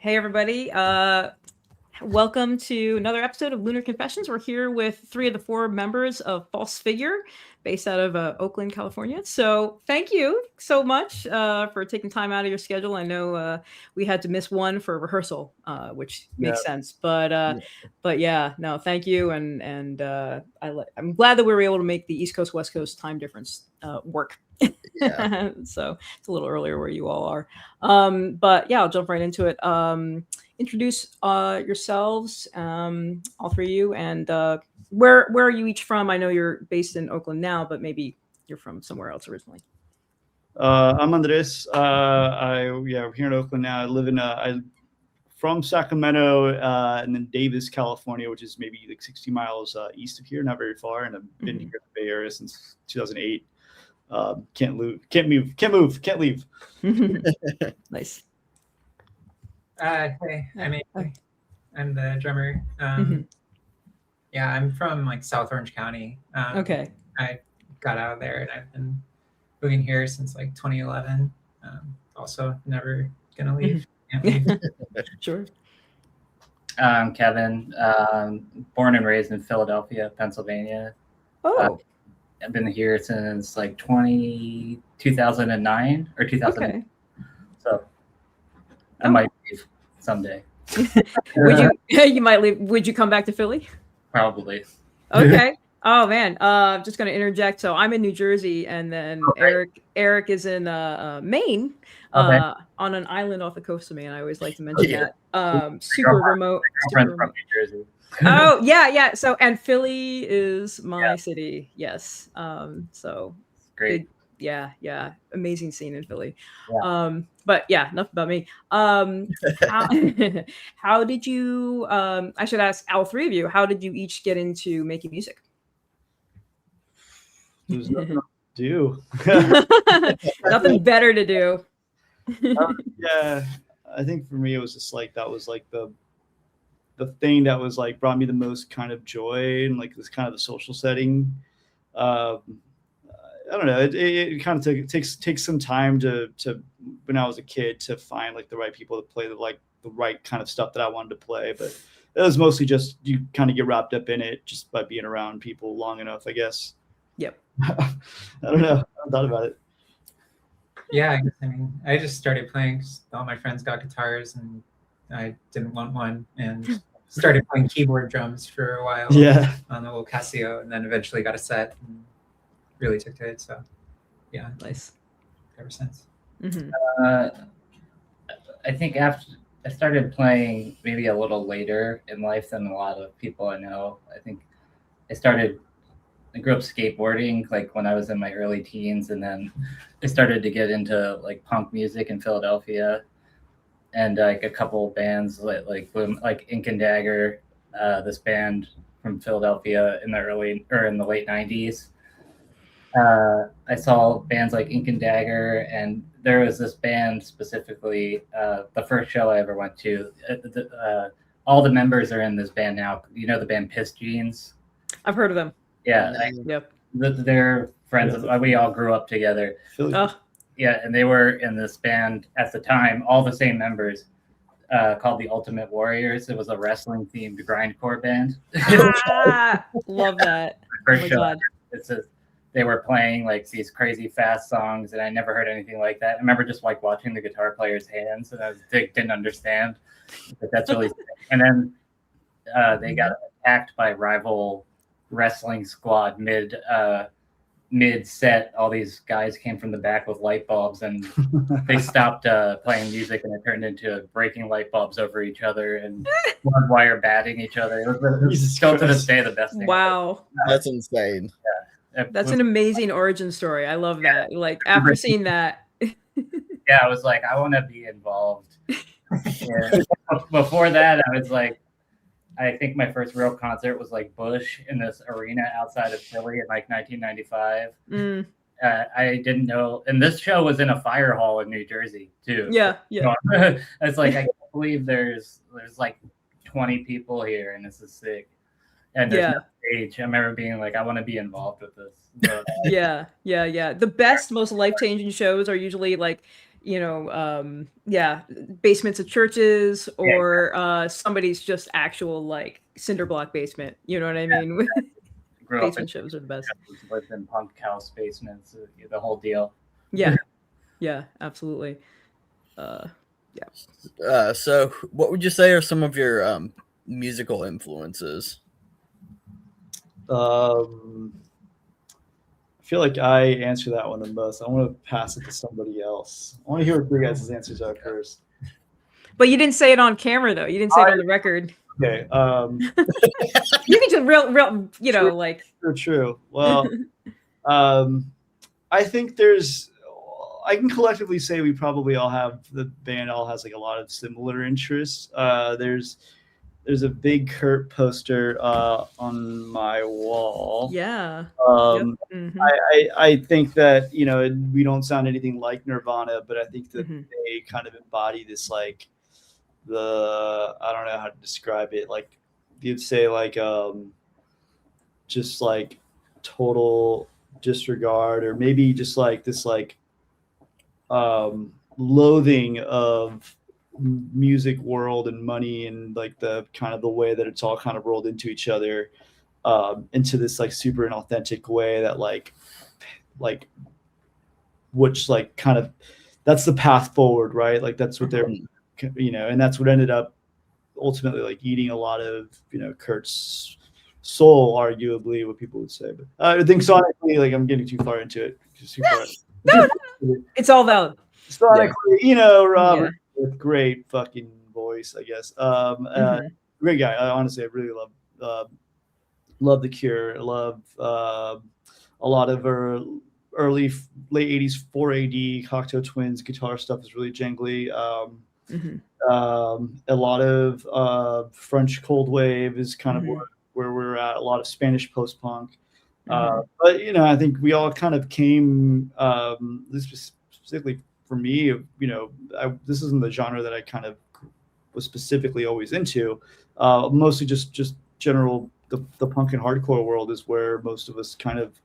Hey, everybody. Welcome to another episode of Lunar Confessions. We're here with 3 of the 4 members of False Figure, based out of Oakland, California. So thank you so much for taking time out of your schedule. I know we had to miss one for rehearsal, which makes sense. But yeah, no, thank you. I'm glad that we were able to make the East Coast, West Coast time difference work. Yeah. So it's a little earlier where you all are. But yeah, I'll jump right into it. Introduce yourselves, all 3 of you, and where are you each from? I know you're based in Oakland now, but maybe you're from somewhere else originally. I'm Andres. We're here in Oakland now. I live in I from Sacramento and then Davis, California, which is maybe like 60 miles east of here, not very far. And I've been here in the Bay Area since 2008. Can't leave. Nice. Hey, I'm the drummer. Yeah, I'm from like South Orange County. Okay. I got out of there and I've been moving here since like 2011. Also, never gonna leave. Can't leave. Sure. I'm Kevin, born and raised in Philadelphia, Pennsylvania. Oh, I've been here since like 2009 or 2000. okay. So I might leave someday. Would you might leave? Would you come back to Philly? Probably. Okay. Oh man. Just gonna interject. So I'm in New Jersey, and then Eryk is in Maine, Okay. on an island off the coast of Maine. I always like to mention Yeah. that. Super remote. Girlfriend's from New Jersey. Oh yeah. So and Philly is my city. Yes. So Great. big. Yeah. Amazing scene in Philly. Yeah. But yeah, enough about me. How did you? I should ask all 3 of you. How did you each get into making music? There's nothing to do. Nothing better to do. Yeah, I think for me it was just like that was like the thing that was like brought me the most kind of joy and like this kind of the social setting. I don't know. It kind of takes some time to when I was a kid to find like the right people to play the right kind of stuff that I wanted to play. But it was mostly just you kind of get wrapped up in it just by being around people long enough, I guess. Yep. I don't know. I haven't thought about it. Yeah, I mean, I just started playing 'cause all my friends got guitars and I didn't want one, and started playing keyboard drums for a while. Yeah. On the little Casio, and then eventually got a set and really took to it. So yeah, Nice. ever since. Mm-hmm. I think after I started playing maybe a little later in life than a lot of people I know. I think I grew up skateboarding like when I was in my early teens, and then I started to get into like punk music in Philadelphia, and like a couple of bands like Ink and Dagger, this band from Philadelphia in the late 90s. I saw bands like Ink and Dagger, and there was this band specifically, the first show I ever went to. All the members are in this band now. You know the band Piss Jeans? I've heard of them. Yeah. Yep. They're friends. We all grew up together. Oh, Yeah, and they were in this band at the time, all the same members, called the Ultimate Warriors. It was a wrestling themed grindcore band. love that. First Oh my show, God. they were playing like these crazy fast songs, and I never heard anything like that. I remember just like watching the guitar player's hands, and I didn't understand. But that's really sick. And then they got attacked by rival wrestling squad mid set. All these guys came from the back with light bulbs, and they stopped playing music, and it turned into breaking light bulbs over each other and wire batting each other. It was still to this day the best thing. Wow. That's insane. That's an amazing origin story. I love that. Like after seeing that. Yeah, I was like, I want to be involved. Yeah. Before that, I was like, I think my first real concert was like Bush in this arena outside of Philly in like 1995. I didn't know, and this show was in a fire hall in New Jersey too. Yeah. It's like I can't believe there's like 20 people here, and this is sick. And there's no stage. I remember being like, I want to be involved with this. But, Yeah. The best, most life-changing shows are usually like basements of churches, or somebody's just actual like cinder block basement. You know what I mean? Grew up Basement shows are the best. Lived in punk house basements, the whole deal. Yeah, yeah, absolutely. So what would you say are some of your musical influences? I feel like I answer that one the most. I want to pass it to somebody else. I want to hear what your guys' answers are first. But you didn't say it on camera, though. You didn't say it on the record. Okay. You can just real, True. like. True. Well, I think I can collectively say we probably all have, the band all has like a lot of similar interests. There's a big Kurt poster on my wall. Yeah. I think that, we don't sound anything like Nirvana, but I think that they kind of embody this, like, I don't know how to describe it. Like, you'd say, like, just like total disregard, or maybe just like this, like, loathing of music world and money, and like the kind of the way that it's all kind of rolled into each other, into this like super inauthentic way that like which like kind of, that's the path forward, right? Like that's what they're, and that's what ended up ultimately like eating a lot of, Kurt's soul, arguably, what people would say. But I think sonically, like, I'm getting too far into it. No, it's all valid. Sonically, Robert with great fucking voice, I guess. Great guy. Honestly, I really love The Cure. I love a lot of her late 80s 4AD Cocteau Twins guitar stuff is really jangly. A lot of French Cold Wave is kind of where we're at. A lot of Spanish post-punk. But I think we all kind of came, specifically for me, this isn't the genre that I kind of was specifically always into. Mostly just general, the punk and hardcore world is where most of us kind of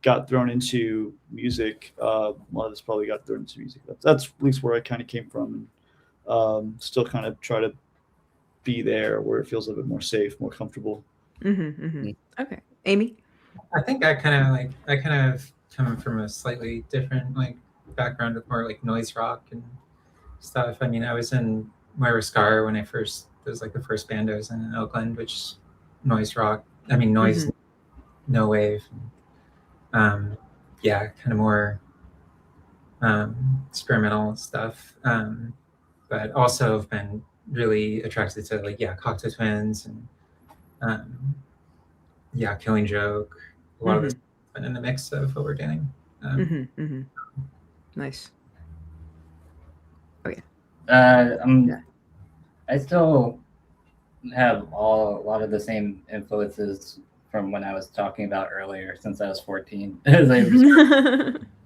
got thrown into music. A lot of us probably got thrown into music. That's at least where I kind of came from. Still kind of try to be there where it feels a bit more safe, more comfortable. Okay, Amy. I think I kind of come from a slightly different like background with more like noise rock and stuff. I mean, I was in Moira Scar when it was like the first band I was in Oakland, which noise rock. I mean, noise, no wave. Kind of more experimental stuff. But also have been really attracted to like Cocteau Twins and Killing Joke. A lot of this has been in the mix of what we're doing. Nice. Oh yeah. I still have a lot of the same influences from when I was talking about earlier, since I was 14. I was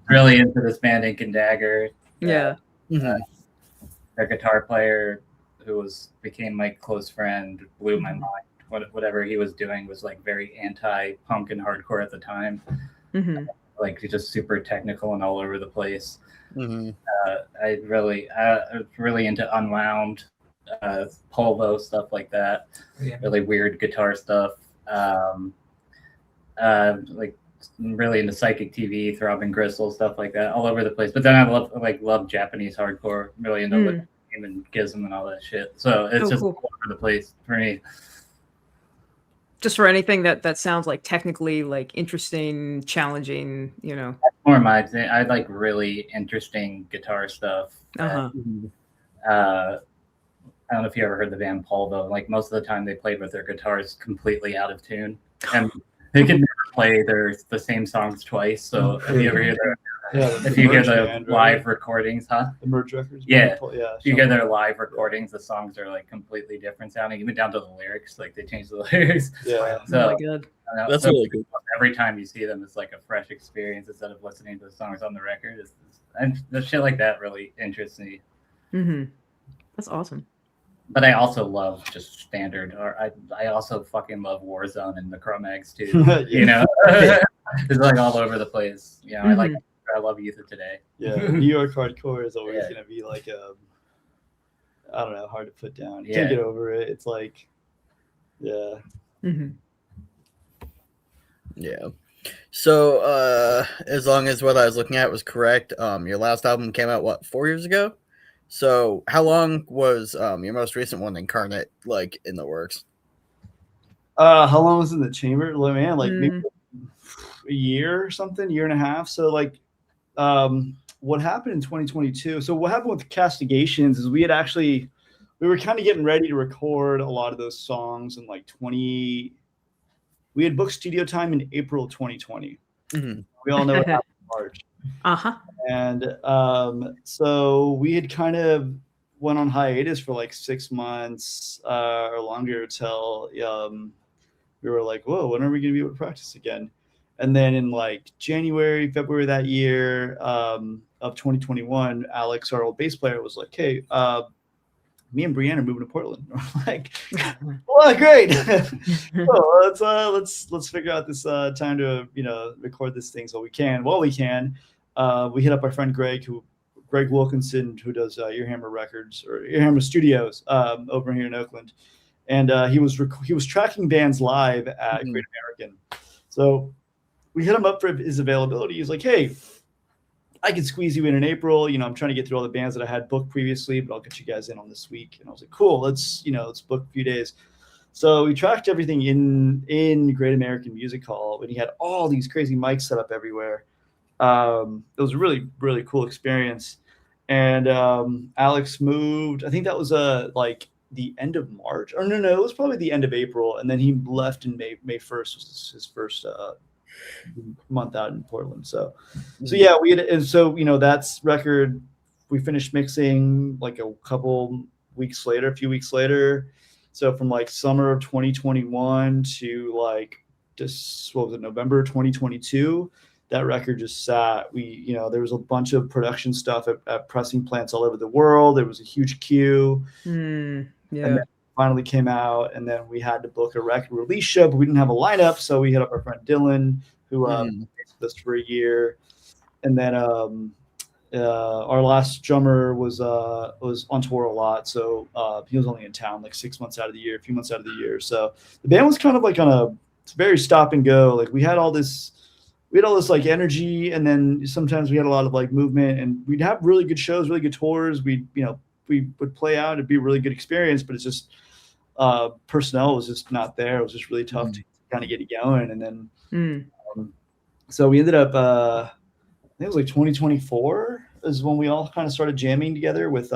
really into this band Ink and Dagger. Yeah. Their guitar player, who became my close friend, blew my mind. Whatever he was doing was like very anti-punk and hardcore at the time. Like just super technical and all over the place. I was really into Unwound, Polvo, stuff like that. Really weird guitar stuff. Like really into Psychic TV, Throbbing Gristle, stuff like that, all over the place. But then I love Japanese hardcore, really into and Gizm and all that shit. So it's just all over the place for me. Just for anything that sounds like technically like interesting, challenging, That's more my thing. I like really interesting guitar stuff. I don't know if you ever heard the band Polvo. Like most of the time they played with their guitars completely out of tune. And they could never play the same songs twice. So if you ever hear the live recordings, the Merge records. If you hear their live recordings, the songs are like completely different sounding, even down to the lyrics. Like they change the lyrics. So good. That's really good. Every time you see them, it's like a fresh experience instead of listening to the songs on the record. And the shit like that really interests me. That's awesome. But I also love just standard, or I also fucking love Warzone and the Cro-Mags too. It's like all over the place. I like I love Youth of Today. Yeah, New York hardcore is always Yeah. going to be like I don't know, hard to put down. You Yeah. can't get over it. It's like, yeah. Mhm. Yeah. So, as long as what I was looking at was correct, your last album came out, what, 4 years ago? So, how long was your most recent one, Incarnate, like, in the works? How long was it in the chamber? Like, man, like maybe Mm. a year or something, year and a half. So, like, what happened in 2022? So, what happened with Castigations is we were kind of getting ready to record a lot of those songs in like we had booked studio time in April of 2020. Mhm. We all know what happened in March. Uh-huh. And so we had kind of went on hiatus for like 6 months or longer till we were like, whoa, when are we going to be able to practice again? And then in like January, February that year of 2021, Alex, our old bass player, was like, hey, me and Brianne are moving to Portland. We're like, well, great. Well, let's figure out this time to record this thing so we can. While we can, we hit up our friend Greg Wilkinson, who does Earhammer Records or Earhammer Studios over here in Oakland, and he was tracking bands live at Great American. So we hit him up for his availability. He's like, hey, I can squeeze you in April. I'm trying to get through all the bands that I had booked previously, but I'll get you guys in on this week. And I was like, cool, let's book a few days. So we tracked everything in Great American Music Hall, and he had all these crazy mics set up everywhere. It was a really, really cool experience. And Alex moved, I think that was like the end of March. Or no, it was probably the end of April. And then he left in May 1st was his first month out in Portland. So yeah, we had, and so that's record we finished mixing like a few weeks later. So from like summer of 2021 to like just November 2022, that record just sat. There was a bunch of production stuff at pressing plants all over the world. There was a huge queue. Yeah. And then finally came out, and then we had to book a record release show, but we didn't have a lineup, so we hit up our friend Dylan, who was with us for a year. And then our last drummer was on tour a lot, so he was only in town like 6 months out of the year, a few months out of the year. So the band was kind of like on a very stop and go. Like we had all this like energy, and then sometimes we had a lot of like movement, and we'd have really good shows, really good tours. We would play out. It'd be a really good experience, but it's just personnel was just not there. It was just really tough to kind of get it going. And then so we ended up I think it was like 2024 is when we all kind of started jamming together with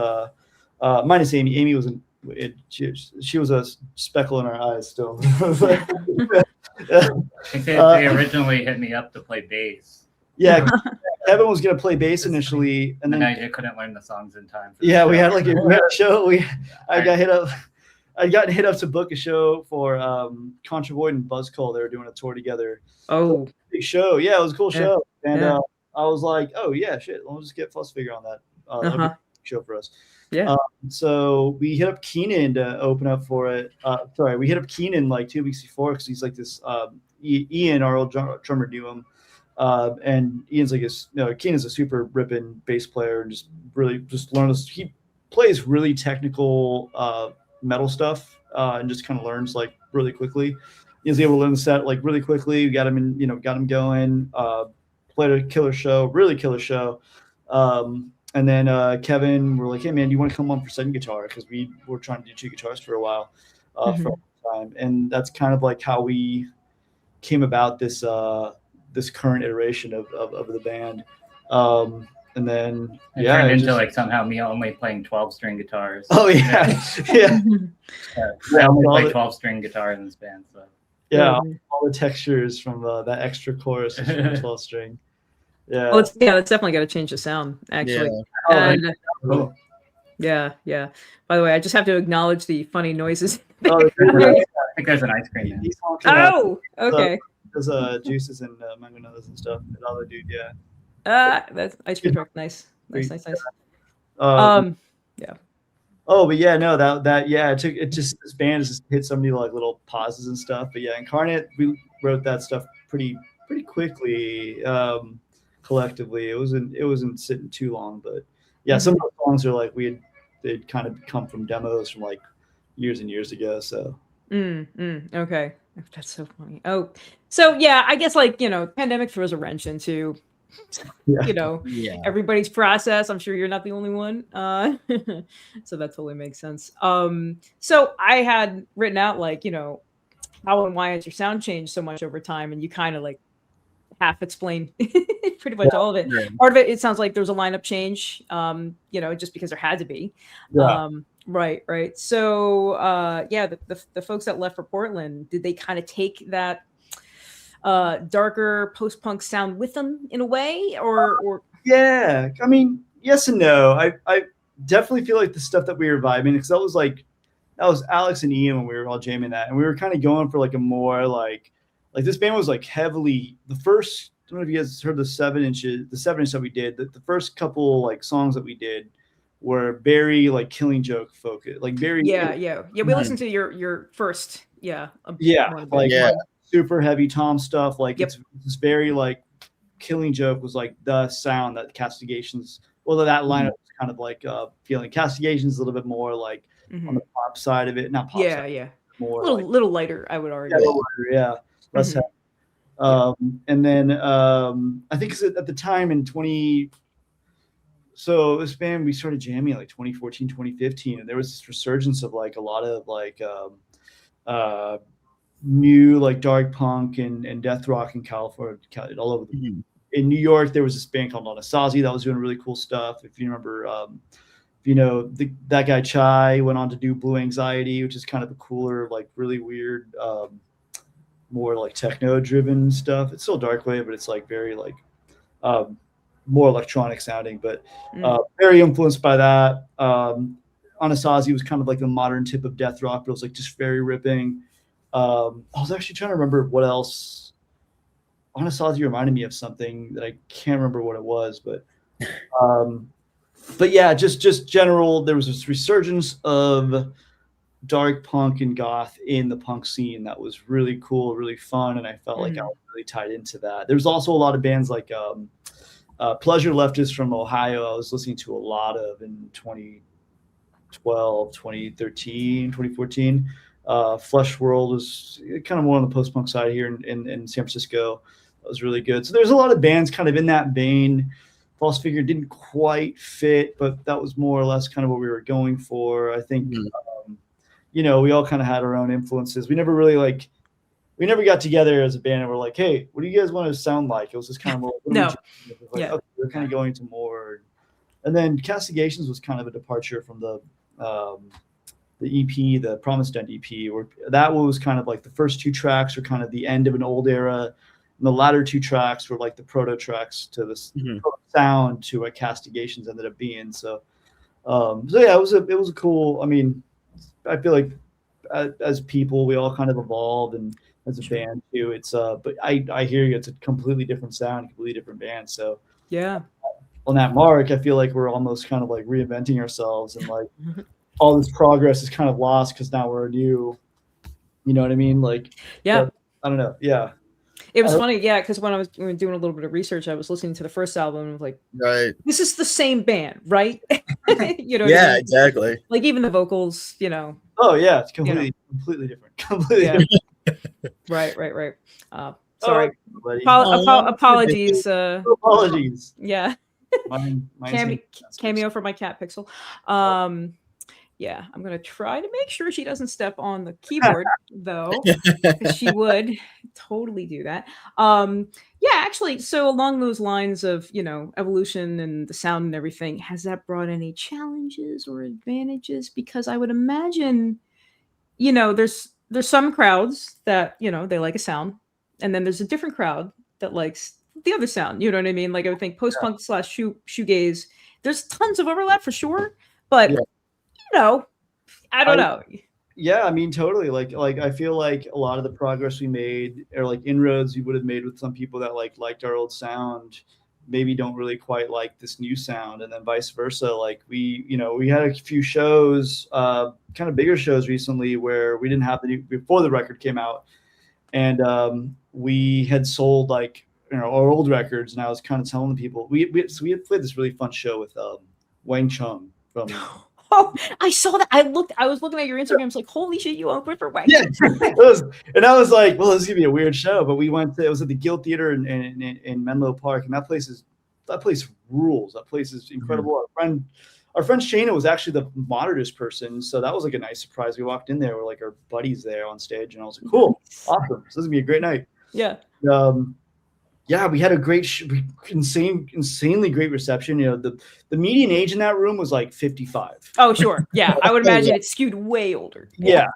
minus Amy. Amy was she was a speckle in our eyes still. I think they originally hit me up to play bass. Yeah, Kevin was going to play bass initially, and then I couldn't learn the songs in time. Yeah, we had a show. I'd gotten hit up to book a show for Contra Void and Buzzcall. They were doing a tour together. Oh, big show. Yeah, it was a cool show. And I was like, oh yeah, shit. We'll just get Fuss Figure on that. That'll be a show for us. Yeah. So we hit up Keenan to open up for it. Sorry, we hit up Keenan like 2 weeks before because he's like this. Ian, our old drummer, knew him. And Ian's like Keenan's a super ripping bass player and just really just learns. He plays really technical metal stuff and just kind of learns like really quickly. He was able to learn the set like really quickly. We got him in, got him going. Played a killer show, really killer show. And then Kevin, we're like, hey man, do you want to come on for second guitar? Because we were trying to do two guitars for a while, for a long time, and that's kind of like how we came about this this current iteration of the band. And then it turned into like somehow me only playing 12-string guitars. Oh yeah, yeah. I only play 12-string guitar in this band, so yeah, all the textures from that extra chorus is from 12-string. Yeah. Well, that's definitely got to change the sound, actually. Yeah. And, yeah. By the way, I just have to acknowledge the funny noises. I think there's an ice cream. Oh, okay. There's juices and mangoes and stuff. And all the dude, yeah. That's ice cream truck. Nice. Yeah. Oh, but yeah, no, this band just hit so many like little pauses and stuff. But yeah, Incarnate, we wrote that stuff pretty quickly. A collectively. It wasn't sitting too long, but yeah, some of the songs are like they'd kind of come from demos from like years and years ago. So okay, that's so funny. Oh, so yeah, I guess like pandemic throws a wrench into Yeah. everybody's process. I'm sure you're not the only one. So that totally makes sense. So I had written out like how and why has your sound changed so much over time, and you kind of like half explained pretty much all of it. Yeah. Part of it sounds like there was a lineup change, just because there had to be. Yeah. Right. So yeah, the folks that left for Portland, did they kind of take that darker post-punk sound with them in a way, or yeah, I mean, yes and no. I definitely feel like the stuff that we were vibing, because that was Alex and Ian when we were all jamming that, and we were kind of going for like a more like this band was like heavily the first. I don't know if you guys heard the 7-inch that we did. The first couple like songs that we did were very like Killing Joke focused, like very we listened to your first super heavy Tom stuff. Like Yep. it's very like Killing Joke was like the sound that Castigations. Well, that lineup was kind of like feeling. Castigations a little bit more like on the pop side of it, not pop. Yeah. More little lighter, I would argue. Less heavy. And then I think at the time in so this band, we started jamming like 2014, 2015, and there was this resurgence of like a lot of like new like dark punk and death rock in California, all over in New York. There was this band called Anasazi that was doing really cool stuff. If you remember, that guy Chai went on to do Blue Anxiety, which is kind of a cooler, like really weird, more like techno driven stuff. It's still Darkwave, but it's like very like more electronic sounding, but very influenced by that. Anasazi was kind of like the modern tip of death rock, but it was like just very ripping. I was actually trying to remember what else. Anasazi reminded me of something that I can't remember what it was, but yeah, just general. There was this resurgence of dark punk and goth in the punk scene that was really cool, really fun, and I felt like I was really tied into that. There's also a lot of bands like Pleasure Leftists from Ohio. I was listening to a lot of in 2012, 2013, 2014. Flesh World was kind of more on the post-punk side here in San Francisco. That was really good. So there's a lot of bands kind of in that vein. False Figure didn't quite fit, but that was more or less kind of what we were going for. I think, we all kind of had our own influences. We never really we never got together as a band and we're like, hey, what do you guys want to sound like? It was just kind of okay, we're kind of going to more. And then Castigations was kind of a departure from the EP, the Promised End EP, where that was kind of like the first two tracks were kind of the end of an old era, and the latter two tracks were like the proto tracks to this sound to what Castigations ended up being. So yeah, it was a cool. I mean, I feel like as people, we all kind of evolved, and as a band too. It's but I hear you. It's a completely different sound, completely different band. So yeah. On that mark, I feel like we're almost kind of like reinventing ourselves, and like all this progress is kind of lost because now we're new. You know what I mean? Like, yeah. I don't know. Yeah. It was funny, yeah, because when we were doing a little bit of research, I was listening to the first album and I was like, right, this is the same band, right? You know? Yeah, exactly. Like even the vocals, Oh yeah, it's completely different. Completely different. Right. Sorry. Oh, apologies. Apologies. Yeah. Cameo for my cat Pixel. Yeah, I'm gonna try to make sure she doesn't step on the keyboard though, because she would totally do that. Yeah, actually, so along those lines of evolution and the sound and everything, has that brought any challenges or advantages? Because I would imagine, there's some crowds that they like a sound, and then there's a different crowd that likes the other sound. You know what I mean? Like I would think post-punk / shoegaze. There's tons of overlap for sure, but I don't know. Yeah, I mean, totally. Like I feel like a lot of the progress we made, or like inroads we would have made with some people that liked our old sound, maybe don't really quite like this new sound, and then vice versa. Like we had a few shows, kind of bigger shows recently where we didn't have before the record came out, and we had sold our old records, and I was kind of telling the people we had played this really fun show with Wang Chung from. Oh, I saw that. I was looking at your Instagram. It's like, holy shit, you opened for Wang. Yeah, and I was like, well, this is gonna be a weird show, but we went to, it was at the Guild Theater in Menlo Park, and that place rules. That place is incredible. Our friend Shayna was actually the monitors person, so that was like a nice surprise. We walked in there, we're like our buddies there on stage, and I was like, cool, awesome, this is gonna be a great night. Yeah. Yeah, we had a great, insanely great reception. You know, the median age in that room was like 55. Oh, sure. Yeah, I would imagine it skewed way older. Yeah,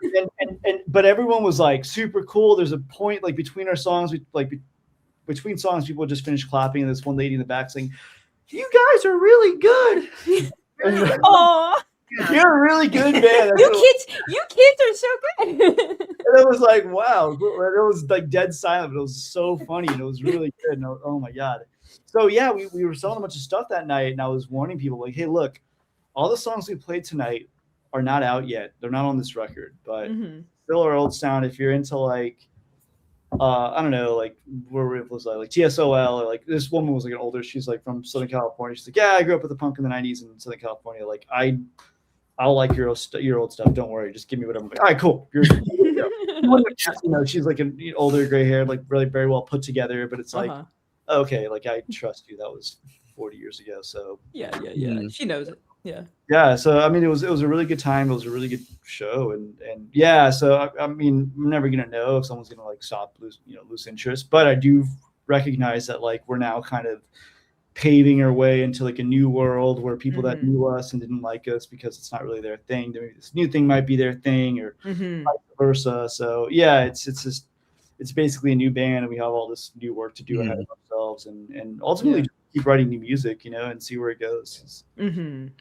but everyone was like super cool. There's a point like between our songs, between songs, people just finished clapping, and this one lady in the back saying, "You guys are really good." Oh, you're a really good man. You kids are so good. And it was like, wow, it was like dead silent, but it was so funny, and it was really good. And oh my god! So yeah, we were selling a bunch of stuff that night, and I was warning people like, hey, look, all the songs we played tonight are not out yet. They're not on this record, but still our old sound. If you're into like, I don't know, like where we was like TSOL, or like this woman was like an older. She's like from Southern California. She's like, yeah, I grew up with the punk in the '90s in Southern California. Like I'll like your old stuff. Don't worry. Just give me whatever. All right, cool. You know, she's like an older, gray hair, like really very well put together. But it's like, okay, like I trust you. That was 40 years ago. So yeah. She knows it. Yeah. Yeah. So I mean, it was a really good time. It was a really good show, and yeah. So I mean, I'm never gonna know if someone's gonna like lose interest, but I do recognize that like we're now kind of paving our way into like a new world where people that knew us and didn't like us because it's not really their thing, maybe this new thing might be their thing, or vice versa. So yeah, it's basically a new band, and we have all this new work to do ahead of ourselves, and ultimately keep writing new music, you know, and see where it goes.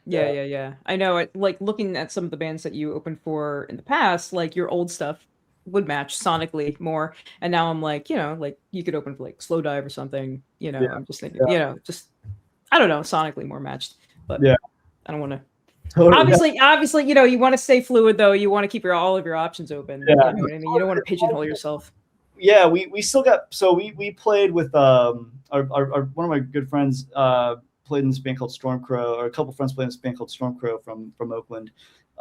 Yeah. I know. Like looking at some of the bands that you opened for in the past, like your old stuff would match sonically more, and now I'm like, you know, like you could open for like Slow Dive or something, you know. I'm just thinking, you know, just I don't know, sonically more matched, but I don't want to obviously, you know, you want to stay fluid though. You want to keep all of your options open. You know what I mean? You don't want to pigeonhole yourself. Yeah, we still got, so we played with our one of my good friends played in this band called Stormcrow, or a couple friends played in this band called Stormcrow from Oakland.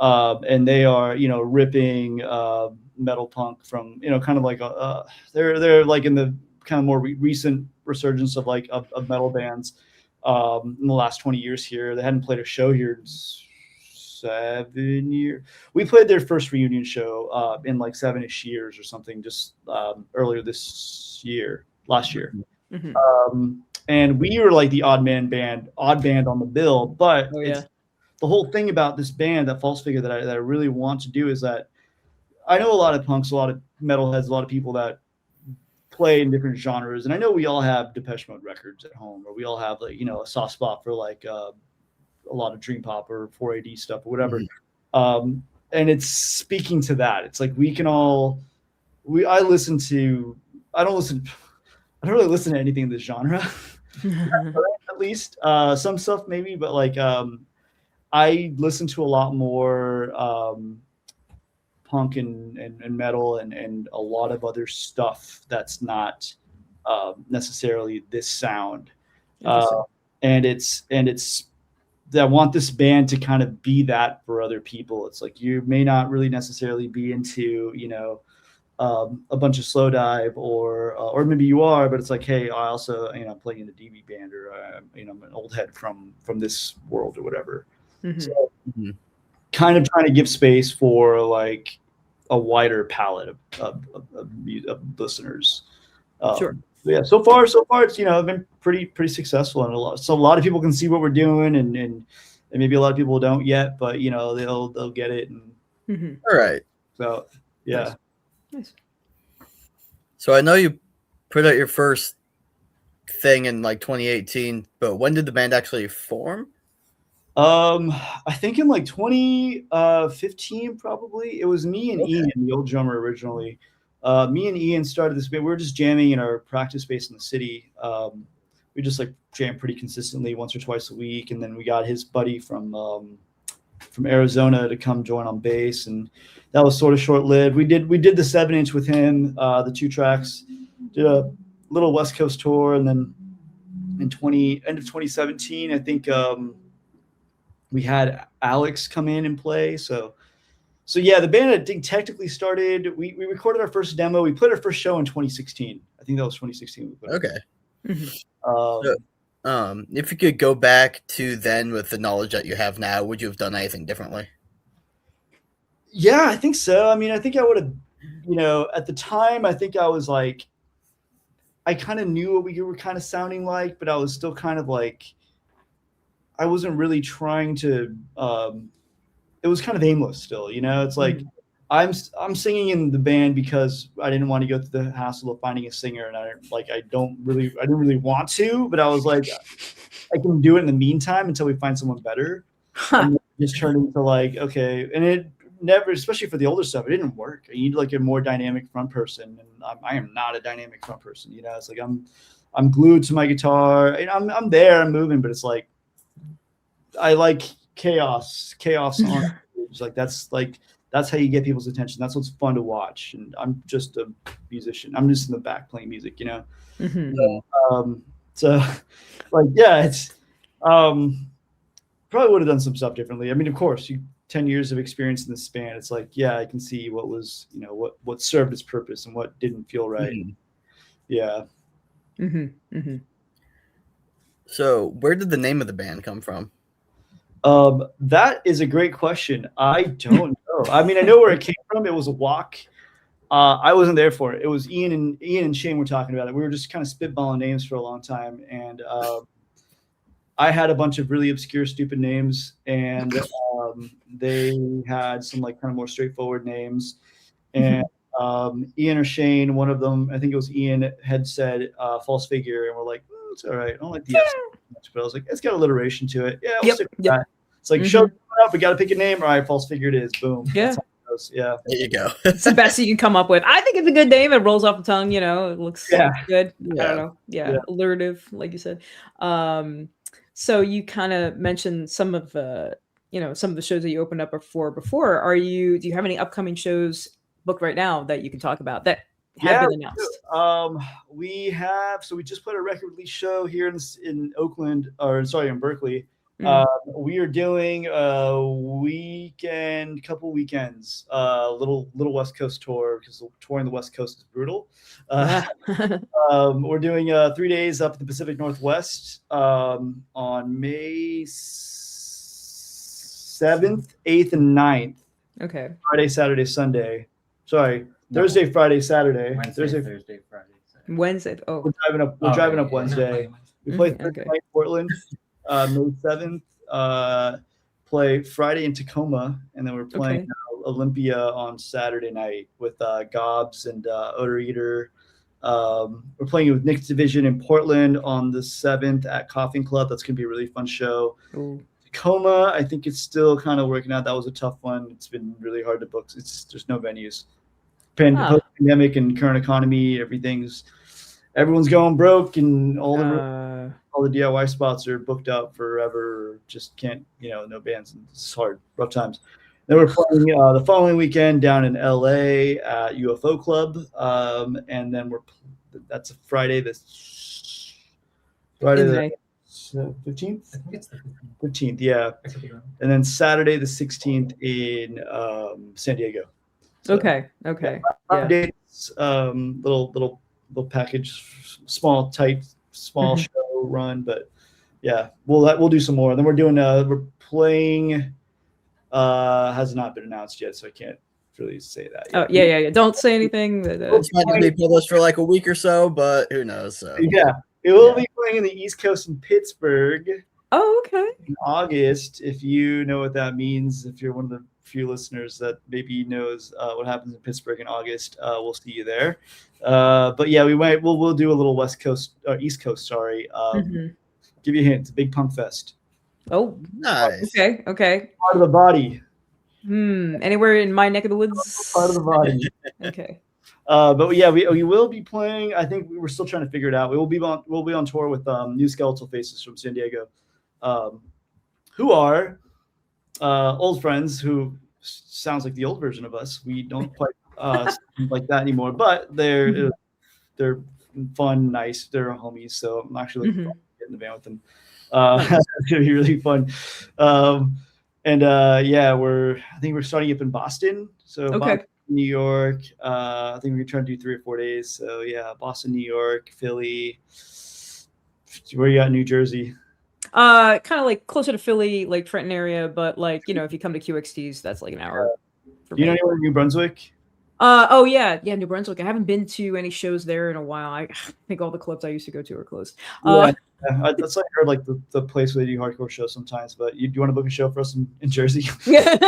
And they are, you know, ripping metal punk from, you know, kind of like they're like in the kind of more recent resurgence of like of metal bands in the last 20 years here. They hadn't played a show here in 7 years. We played their first reunion show in like 7-ish years or something, just earlier last year. And we were like the odd band on the bill, but the whole thing about this band, that False Figure, that I really want to do is that I know a lot of punks, a lot of metalheads, a lot of people that play in different genres, and I know we all have Depeche Mode records at home, or we all have like, you know, a soft spot for like a lot of Dream Pop or 4AD stuff or whatever. And it's speaking to that. It's like we can all I don't really listen to anything in this genre. At least some stuff maybe, but like I listen to a lot more punk and metal and a lot of other stuff that's not necessarily this sound. And it's I want this band to kind of be that for other people. It's like you may not really necessarily be into, you know, a bunch of Slow Dive or maybe you are, but it's like, hey, I also, you know, I'm playing in a DV band, or you know, I'm an old head from this world or whatever. So, kind of trying to give space for like a wider palette of listeners. Sure. Yeah. So far it's, you know, been pretty successful, and a lot of people can see what we're doing, and maybe a lot of people don't yet, but you know, they'll get it. And all right. So yeah. Nice. So I know you put out your first thing in like 2018, but when did the band actually form? I think in like 2015 probably. It was me and Ian, the old drummer originally. Me and Ian started this band. We were just jamming in our practice space in the city. We just like jam pretty consistently once or twice a week, and then we got his buddy from Arizona to come join on bass, and that was sort of short-lived. We did the 7-inch with him, the 2 tracks. Did a little West Coast tour, and then in end of 2017, I think we had Alex come in and play. So yeah, the band I think technically started. We recorded our first demo. We played our first show in 2016. I think that was 2016. We put it. Okay. Um, If you could go back to then with the knowledge that you have now, would you have done anything differently? Yeah, I think so. I mean, I think I would have, at the time, I think I was like, I kind of knew what we were kind of sounding like, but I was still kind of like, I wasn't really trying to, it was kind of aimless still, it's like, I'm singing in the band because I didn't want to go through the hassle of finding a singer, and I didn't really want to, but I was like, I can do it in the meantime until we find someone better. And it just turned into like, okay, and it never, especially for the older stuff, it didn't work. You need like a more dynamic front person, and I am not a dynamic front person. It's like I'm glued to my guitar, and I'm there, I'm moving, but it's like I like chaos on stage. That's how you get people's attention. That's what's fun to watch. And I'm just a musician. I'm just in the back playing music, So it's probably would have done some stuff differently. I mean, of course, 10 years of experience in this span. It's like, yeah, I can see what was, what served its purpose and what didn't feel right. Yeah. So where did the name of the band come from? That is a great question. I don't know. I mean, I know where it came from. It was a walk. I wasn't there for it. It was Ian and Shane were talking about it. We were just kind of spitballing names for a long time, and I had a bunch of really obscure, stupid names, and they had some like kind of more straightforward names. And Ian or Shane, one of them, I think it was Ian, had said false figure, and we're like, it's all right. I don't like the S much, but I was like, it's got alliteration to it. Yeah, we'll stick with that. It's like, show up, we got to pick a name. All right, false figure it is. Boom. Yeah. That's how it goes. Yeah. There you go. It's the best you can come up with. I think it's a good name. It rolls off the tongue, it looks good. I don't know. Yeah. Alliterative, like you said. So you kind of mentioned some of the, some of the shows that you opened up before. Do you have any upcoming shows booked right now that you can talk about that have been announced? We just put a record release show here in Oakland, in Berkeley. We are doing a couple weekends, little West Coast tour, because touring the West Coast is brutal. We're doing 3 days up in the Pacific Northwest on May 7th, 8th, and 9th. Okay. Friday, Saturday, Sunday. Sorry, Thursday, Friday, Saturday. Thursday, Friday, Saturday. Wednesday. Oh, we're driving up Wednesday. We play Thursday night in Portland, May 7th. Play Friday in Tacoma, and then we're playing Olympia on Saturday night with Gobs and Odor Eater. We're playing with Nick's Division in Portland on the 7th at Coffin Club. That's going to be a really fun show. Ooh. Tacoma, I think it's still kind of working out. That was a tough one. It's been really hard to book. There's no venues. Pandemic and current economy, everyone's going broke, and all the DIY spots are booked out forever. Just can't, no bands. It's hard, rough times. Then we're playing the following weekend down in LA at UFO Club, and then that's a Friday. Friday. 15th? I think it's the 15th, yeah. And then Saturday the 16th in San Diego. So, okay. 5 days, little package, small show run, but yeah, we'll do some more. And then we're playing has not been announced yet, so I can't really say that yet. Oh yeah. Don't say anything. It's not going to be published for like a week or so, but who knows? So. Yeah. It will be playing in the East Coast in Pittsburgh. Oh, okay. In August, if you know what that means, if you're one of the few listeners that maybe knows what happens in Pittsburgh in August, we'll see you there. But yeah, we'll do a little West Coast or East Coast. Sorry. Give you a hint. It's a big punk fest. Oh, nice. Okay. Part of the body. Anywhere in my neck of the woods? Part of the body. Okay. But yeah, we will be playing. I think we're still trying to figure it out. We'll be on tour with New Skeletal Faces from San Diego, who are old friends who sounds like the old version of us. We don't quite like that anymore, but they're fun, nice. They're homies, so I'm actually looking Mhm. forward to getting in the band with them. It's gonna be really fun. Yeah, I think we're starting up in Boston. So Okay. Boston, New York. I think we're trying to do 3 or 4 days. So yeah, Boston, New York, Philly. Where you at in New Jersey? Kind of like closer to Philly, like Trenton area, but like, if you come to QXTs, that's like an hour for Do you know me. anywhere in New Brunswick? Oh yeah, New Brunswick. I haven't been to any shows there in a while. I think all the clubs I used to go to are closed. Yeah, that's like I heard like the place where they do hardcore shows sometimes. But do you want to book a show for us in Jersey? Yeah,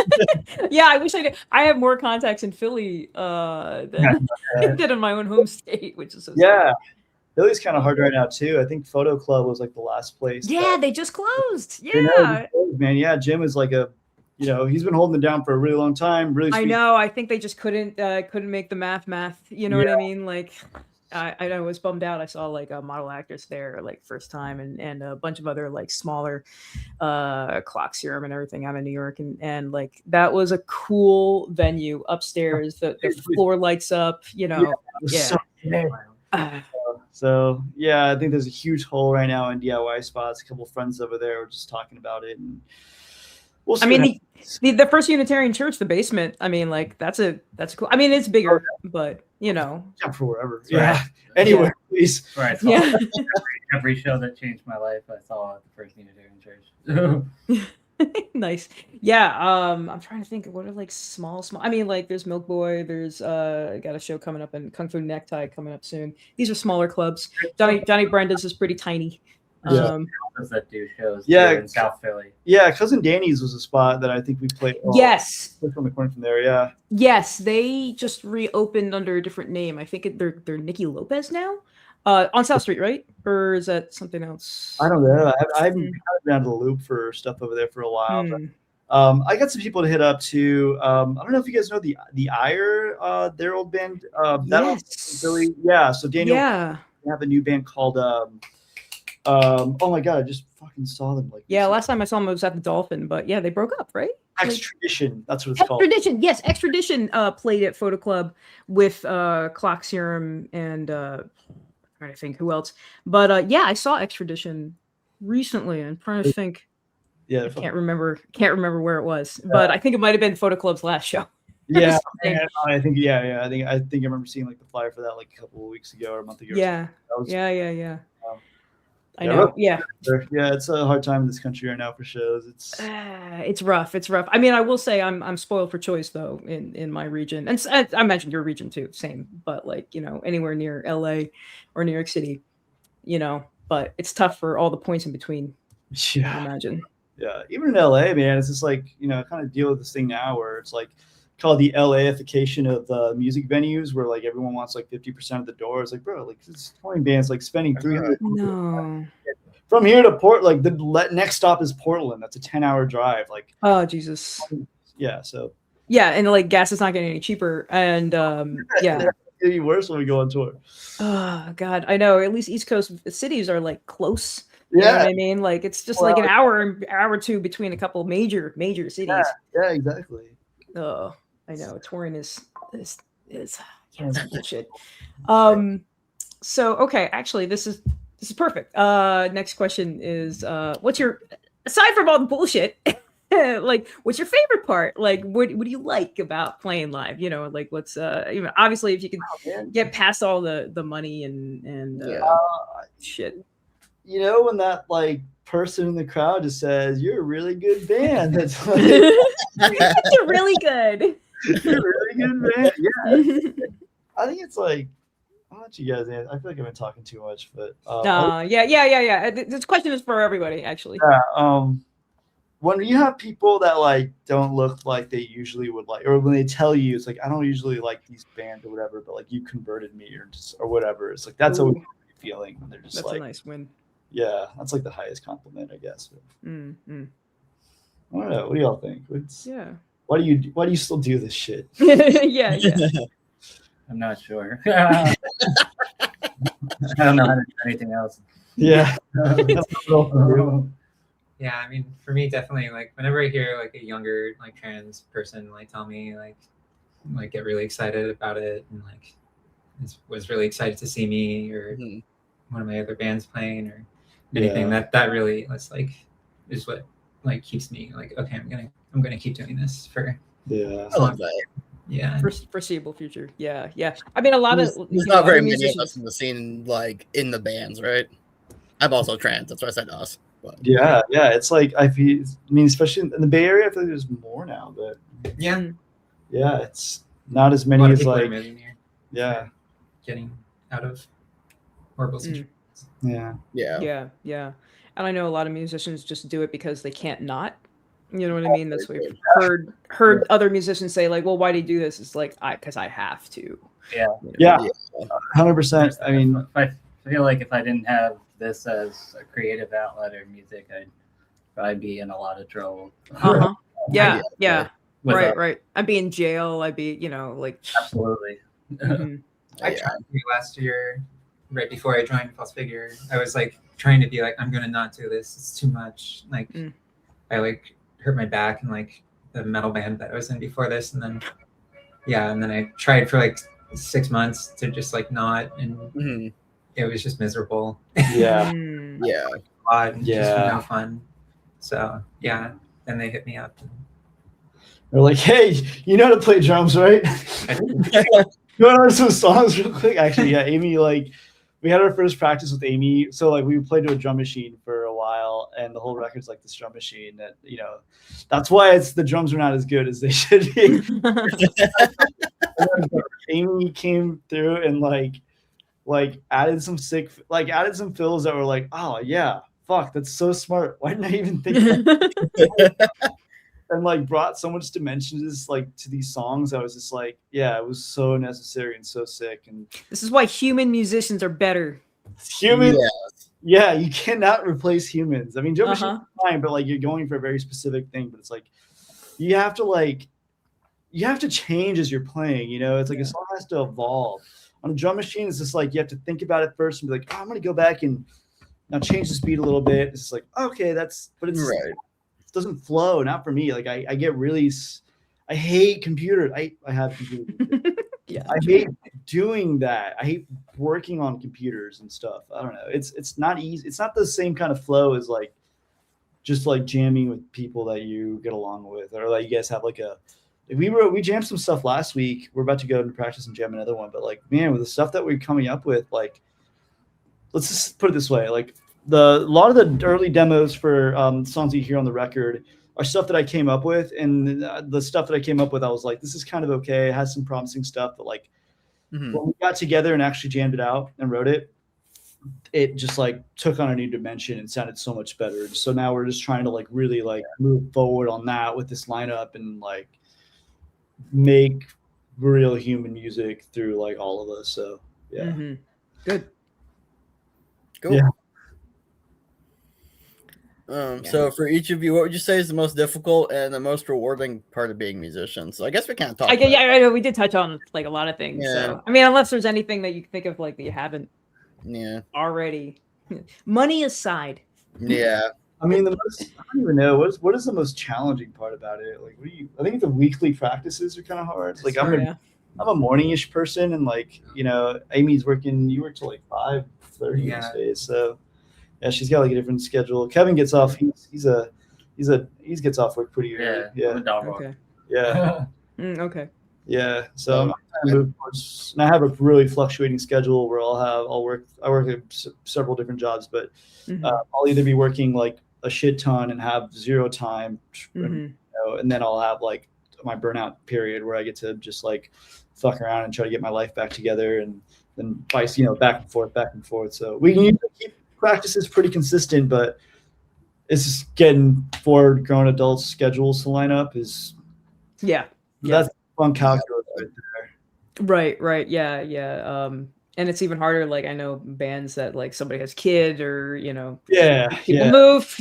I wish I did. I have more contacts in Philly than in my own home state, which is so sad. Yeah, Philly's kind of hard right now too. I think Photo Club was like the last place. Yeah, they just closed. They Yeah, closed, man. Yeah, Jim is like he's been holding it down for a really long time. Really, I sweet. know. I think they just couldn't make the math. You know what I mean? Like, I was bummed out. I saw like a model actress there, like first time, and a bunch of other like smaller clock serum and everything out of New York, and like that was a cool venue upstairs. The floor lights up. Yeah. So, so yeah, I think there's a huge hole right now in DIY spots. A couple of friends over there were just talking about it, and we'll see. I mean, the First Unitarian Church, the basement. I mean, like that's cool. I mean, it's bigger, but jump for wherever. Right. Yeah. Anyway, please. Right. Yeah. Every show that changed my life, I saw at the First Unitarian Church. Nice. Yeah. I'm trying to think. What are like small? I mean, like there's Milk Boy. There's got a show coming up, and Kung Fu Necktie coming up soon. These are smaller clubs. Johnny Brenda's is pretty tiny. That do shows in South Philly. Yeah, Cousin Danny's was a spot that I think we played. Yes. From the corner from there, yeah. Yes, they just reopened under a different name. I think they're Nikki Lopez now. On South Street, right? Or is that something else? I don't know. I've been down to the loop for stuff over there for a while. But, I got some people to hit up too. I don't know if you guys know the Ire, their old band. Yes. Really, yeah. So Daniel, Yeah. they have a new band called. Oh my god! I just fucking saw them. Last time I saw them was at the Dolphin, but yeah, they broke up, right? Extradition. That's what it's called. Extradition. Yes, Extradition played at Photo Club with Clock Serum and I'm trying to think who else. But yeah, I saw Extradition recently. I'm trying to think. Yeah, I can't remember where it was, but I think it might have been Photo Club's last show. Yeah, I think I remember seeing like the flyer for that like a couple of weeks ago or a month ago. Yeah, was, yeah. I know. Yeah, it's a hard time in this country right now for shows. It's rough. I mean, I will say I'm spoiled for choice though in my region, and I mentioned your region too, same. But like anywhere near LA or New York City, but it's tough for all the points in between. Yeah, I imagine. Yeah, even in LA, man, it's just like kind of deal with this thing now where it's like called the LAification of the music venues, where like everyone wants like 50% of the doors. Like, bro, like this touring band's like spending $300. No. From here to like the next stop is Portland. That's a 10-hour drive. Like, oh Jesus. Yeah. So. Yeah, and like gas is not getting any cheaper, and yeah. It's getting worse when we go on tour. Oh God, I know. At least East Coast cities are like close. Yeah, you know what I mean, like it's just like an hour or two between a couple major cities. Yeah, exactly. Oh, I know. Touring is bullshit. So okay, actually, this is perfect. Next question is, what's your, aside from all the bullshit, like what's your favorite part? Like what do you like about playing live? Like what's obviously if you can get past all the money and shit. When that like person in the crowd just says, "You're a really good band." That's like, you're really good. You're a really good band. Yeah. I think it's like, I'll let you guys answer. I feel like I've been talking too much, but yeah. This question is for everybody, actually. Yeah. When you have people that like don't look like they usually would like, or when they tell you, it's like, I don't usually like these bands or whatever, but like you converted me or whatever. It's like that's always a feeling when they're just that's like a nice win. Yeah, that's like the highest compliment, I guess. I don't know. What do y'all think? Why do you still do this shit? yeah. I'm not sure. I don't know how to do anything else. Yeah. Yeah, I mean, for me, definitely, like, whenever I hear, like, a younger, like, trans person, like, tell me, like, get really excited about it, and, like, was really excited to see me or Mhm. one of my other bands playing or anything. That really was like is what like keeps me like, okay, I'm gonna keep doing this for I love that. yeah. Foreseeable future. Yeah, yeah. I mean, a lot of There's you know, not very other many of musicians. us in the scene, like in the bands, right? I'm also trans. That's why I said us. But Yeah, it's like I mean, especially in the Bay Area, I feel like there's more now, but Yeah. yeah, it's not as A many lot of as people are like moving here, yeah, getting out of horrible situations. yeah. Yeah. And I know a lot of musicians just do it because they can't not. You know what I mean? That's what we've heard other musicians say, like, well, why do you do this? It's like, because I have to. Yeah. You know? Yeah, yeah. 100%. I mean, I feel like if I didn't have this as a creative outlet or music, I'd probably be in a lot of trouble. Uh-huh. Yeah. With Right. I'd be in jail. I'd be, like Absolutely. mhm. I tried to be last year, right before I joined False Figure. I was like trying to be like, I'm gonna not do this. It's too much. Like I like hurt my back in like the metal band that I was in before this, and then I tried for like 6 months to just like not, and it was just miserable. yeah. Yeah. Just no fun. So then they hit me up. They're like, hey, you know how to play drums, right? You want to learn some songs real quick? Actually, yeah, Amy, like, we had our first practice with Amy. So, like, we played to a drum machine for a while, and the whole record's like this drum machine that, that's why the drums are not as good as they should be. Amy came through and, like added some fills that were like, oh, yeah, fuck, that's so smart. Why didn't I even think of that? And like brought so much dimensions like to these songs. I was just like, yeah, it was so necessary and so sick. And this is why human musicians are better. Humans, yeah, you cannot replace humans. I mean, drum machines are fine, but like you're going for a very specific thing. But it's like you have to change as you're playing. It's like a song has to evolve. On a drum machine, it's just like you have to think about it first and be like, oh, I'm gonna go back and now change the speed a little bit. It's like, okay, but it's right. Doesn't flow, not for me. Like I get really, I hate computers. I have computers. I hate doing that. I hate working on computers and stuff. I don't know. It's not easy. It's not the same kind of flow as like just like jamming with people that you get along with, or like you guys have like we jammed some stuff last week. We're about to go into practice and jam another one, but like, man, with the stuff that we're coming up with, like, let's just put it this way, like a lot of the early demos for songs you hear on the record are stuff that I came up with, and the stuff that I came up with, I was like, this is kind of okay. It has some promising stuff, but like when we got together and actually jammed it out and wrote it, it just like took on a new dimension and sounded so much better. So now we're just trying to like really like move forward on that with this lineup and like make real human music through like all of us. So yeah. Good. Cool. Yeah. So for each of you, what would you say is the most difficult and the most rewarding part of being musicians? So I guess we can't talk. I know we did touch on like a lot of things. Yeah. So I mean, unless there's anything that you can think of like that you haven't already. Money aside. Yeah. I mean, I don't even know what is the most challenging part about it. Like, I think the weekly practices are kind of hard. Like, I'm a morning-ish person, and like, Amy's working. You work till like 5:30 these days, so yeah, she's got like a different schedule. Kevin gets off. He gets off work pretty early. Yeah. Okay. Yeah. Okay. Yeah. So I'm trying to move towards, and I have a really fluctuating schedule where I work at several different jobs, but I'll either be working like a shit ton and have zero time, and then I'll have like my burnout period where I get to just like fuck around and try to get my life back together, and then vice, back and forth. So we can keep practices pretty consistent, but it's just getting 4 grown adults schedules to line up is that's fun calculus right there. Right. Yeah. And it's even harder. Like I know bands that like somebody has kids or people move,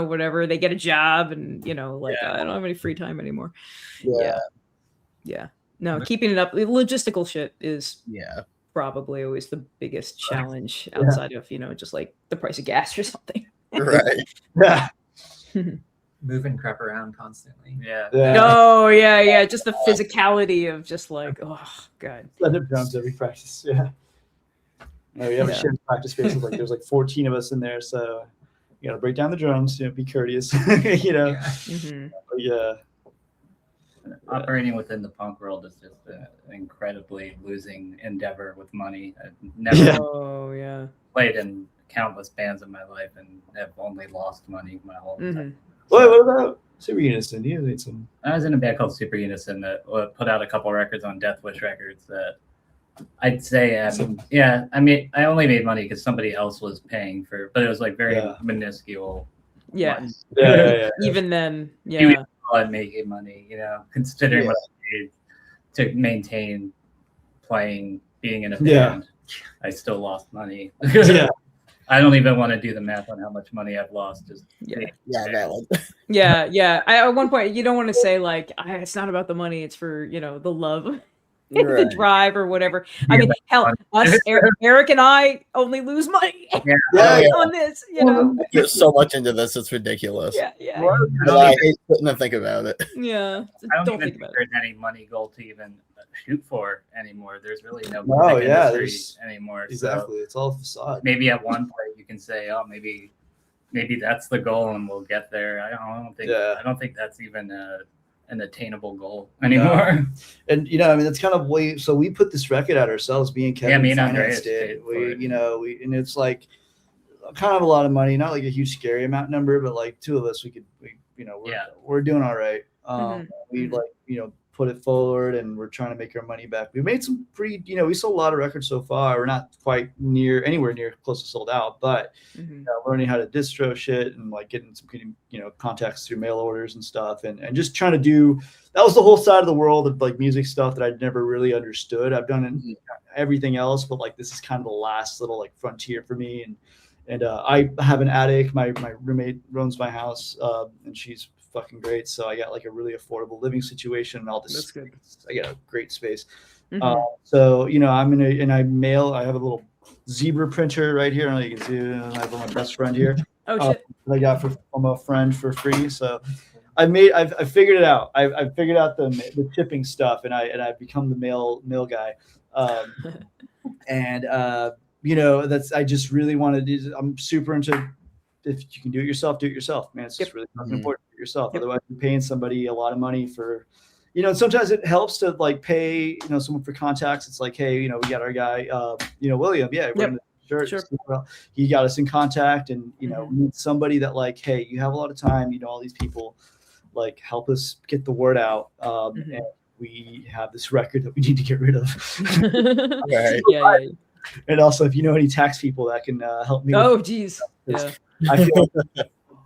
whatever. They get a job, and I don't have any free time anymore. Yeah. No, keeping it up. Logistical shit is probably always the biggest challenge outside of just like the price of gas or something. Right. Yeah. moving crap around constantly. Yeah. Oh yeah. Just the physicality of just like, oh god. Set up drums every practice. Yeah. No, we have a Yeah. shared practice space. Like there's like 14 of us in there, so you gotta break down the drums. Be courteous. you know. Yeah. Mm-hmm. But yeah. Operating within the punk world is just an incredibly losing endeavor with money. I've never Oh yeah. played in countless bands in my life and have only lost money my whole Mm-hmm. time. What about Super Unison? You need some. I was in a band called Super Unison that put out a couple records on Death Wish Records that I'd say, I mean, I only made money because somebody else was paying for, but it was like very minuscule. Yeah. money. Yeah. Even then, You yeah. I'm making money, considering what I paid to maintain playing, being in a band, I still lost money. Yeah. I don't even want to do the math on how much money I've lost. Just valid. Yeah. At one point, you don't want to say like, it's not about the money; it's for the love. The drive or whatever. I mean, hell, us, Eryk and I only lose money on this. There's so much into this; it's ridiculous. Yeah. I hate sitting and think about it. Yeah, I don't even think there's any money goal to even shoot for anymore. There's really no industry anymore. Exactly, so it's all facade. Maybe at one point you can say, oh, maybe that's the goal and we'll get there. I don't think that's even an attainable goal anymore. And I mean, that's kind of way. So we put this record out ourselves. Me and Kevin financed it. And it's like kind of a lot of money, not like a huge scary amount number, but like two of us, we're doing all right. We put it forward and we're trying to make our money back. We made some pretty, we sold a lot of records so far. We're not quite anywhere near close to sold out, but learning how to distro shit and like getting some, contacts through mail orders and stuff. And just trying to do, that was the whole side of the world of like music stuff that I'd never really understood. I've done everything else, but like, this is kind of the last little like frontier for me. And I have an attic. My roommate runs my house and she's fucking great. So I got like a really affordable living situation and all this. That's good. I got a great space. So I have a little zebra printer right here. I don't know if you can see it. I have my best friend here. Shit. I got from a friend for free. So I figured it out. I figured out the shipping stuff and I've become the mail guy. I just really wanted to, I'm super into, if you can do it yourself, man. It's just really fucking important for yourself. Otherwise you're paying somebody a lot of money for, sometimes it helps to like pay, someone for contacts. It's like, hey, we got our guy, William. Yeah. Sure. He got us in contact and, we need somebody that like, hey, you have a lot of time, all these people, like help us get the word out. And we have this record that we need to get rid of. Right. Yeah. And also, if you know any tax people that can help me. Oh, geez. Yeah. I feel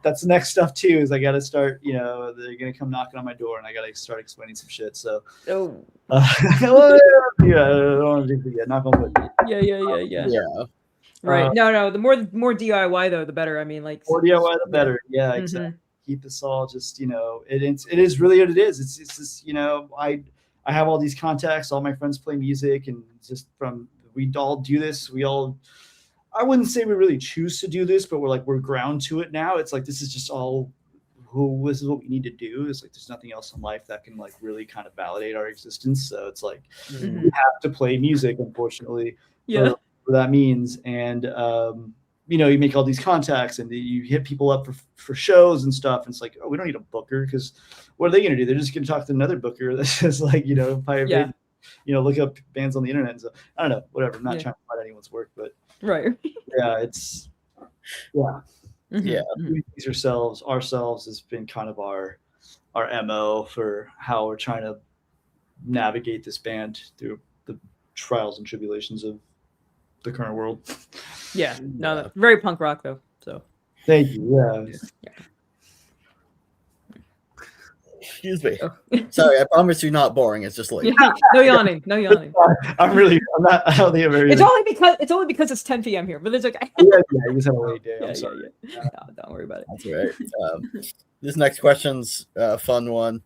that's the next stuff too. Is I got to start. They're gonna come knocking on my door, and I got to start explaining some shit. So. I don't want to forget. Knock on wood. Yeah. Right. No. The more DIY though, the better. I mean, like more DIY, the better. Yeah. Exactly. Keep this all just. It is really what it is. It's just I have all these contacts. All my friends play music, and just from. We all do this. I wouldn't say we really choose to do this, but we're ground to it now. It's like, this is just all this is what we need to do. It's like, there's nothing else in life that can like really kind of validate our existence. So it's like, we have to play music, unfortunately, for that means. And, you make all these contacts and you hit people up for shows and stuff. And it's like, oh, we don't need a booker because what are they going to do? They're just going to talk to another booker that's just like, look up bands on the internet. And so I don't know, whatever. I'm not trying to fight anyone's work, but it's ourselves has been kind of our MO for how we're trying to navigate this band through the trials and tribulations of the current world. No, very punk rock though. So thank you. Yeah. Excuse me. Sorry, I promise you're not boring. It's just late. No yawning. I'm not. I don't think I'm very. It's only because it's 10 p.m. here, but it's okay. You just had a late day. I'm sorry. No, don't worry about it. That's right. This next question's a fun one.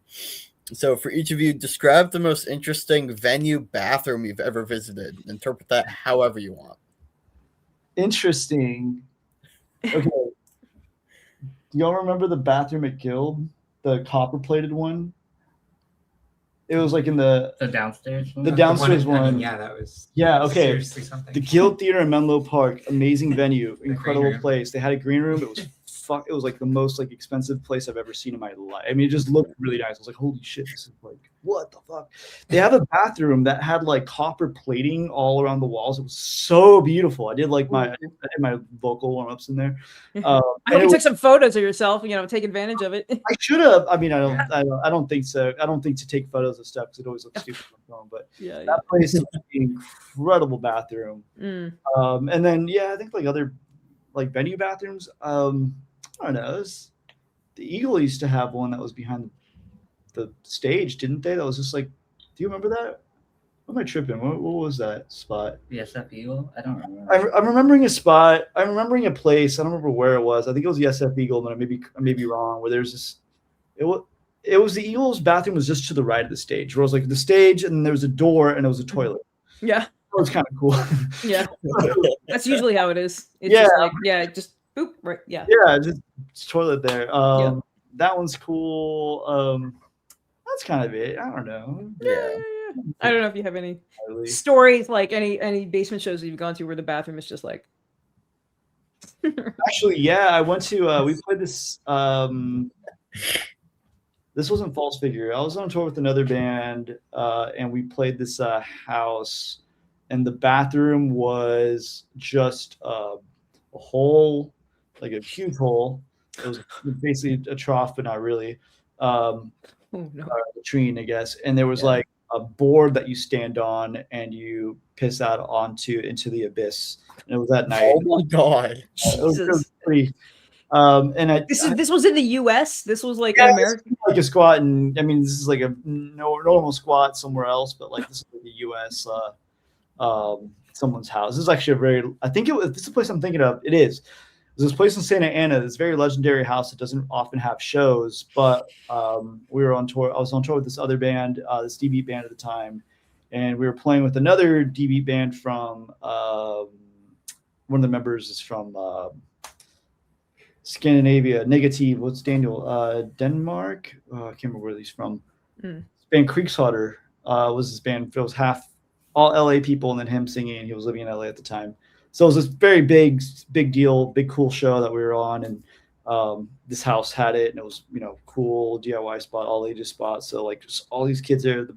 So, for each of you, describe the most interesting venue bathroom you've ever visited. Interpret that however you want. Interesting. Okay. Do y'all remember the bathroom at Guild, the copper plated one? It was like in the downstairs one? The downstairs I mean, one. yeah, that was okay. seriously something. The Guild Theater in Menlo Park, amazing venue, green incredible room. place. They had a green room. It was it was like the most like expensive place I've ever seen in my life. I mean, it just looked really nice. I was like, holy shit, this is like, what the fuck? They have a bathroom that had like copper plating all around the walls. It was so beautiful. I did like I had my vocal warm-ups in there. I hope you took some photos of yourself, take advantage of it. I should have. I mean, I don't think so. I don't think to take photos of stuff because it always looks stupid on the phone. But that place is an incredible bathroom. And then I think like other like venue bathrooms. I don't know. The Eagle used to have one that was behind the stage, didn't they? That was just like, do you remember that? What am I tripping? What was that spot? The SF Eagle? I don't remember. I'm remembering a spot. I'm remembering a place. I don't remember where it was. I think it was the SF Eagle, but I may be wrong. Where there's this, it was the Eagle's bathroom was just to the right of the stage. Where it was like the stage, and there was a door, and it was a toilet. Yeah, that was kind of cool. Yeah, that's usually how it is. It's just like just boop right. Yeah, just toilet there. That one's cool. That's kind of it. I don't know. Yeah. I don't know if you have any stories, like any basement shows that you've gone to where the bathroom is just like. Actually, I went to. We played this. This wasn't False Figure. I was on tour with another band, and we played this house, and the bathroom was just a hole, like a huge hole. It was basically a trough, but not really. Latrine, I guess. And there was like a board that you stand on, and you piss out into the abyss. And it was that night. Oh my god! It was pretty. This was in the U.S. This was like in America, like a squat, and I mean this is like a normal squat somewhere else, but like this is like the U.S. Someone's house. This is actually this is the place I'm thinking of. It is. There's this place in Santa Ana. This very legendary house that doesn't often have shows, but we were on tour. I was on tour with this other band, this D-Beat band at the time, and we were playing with another D-Beat band from one of the members is from Scandinavia. Negative. What's Daniel? Denmark. I can't remember where he's from. This band Kriegshotter was his band. It was half all LA people and then him singing. And he was living in LA at the time. So it was this very big deal, big cool show that we were on, and this house had it, and it was cool DIY spot, all ages spot. So like just all these kids there.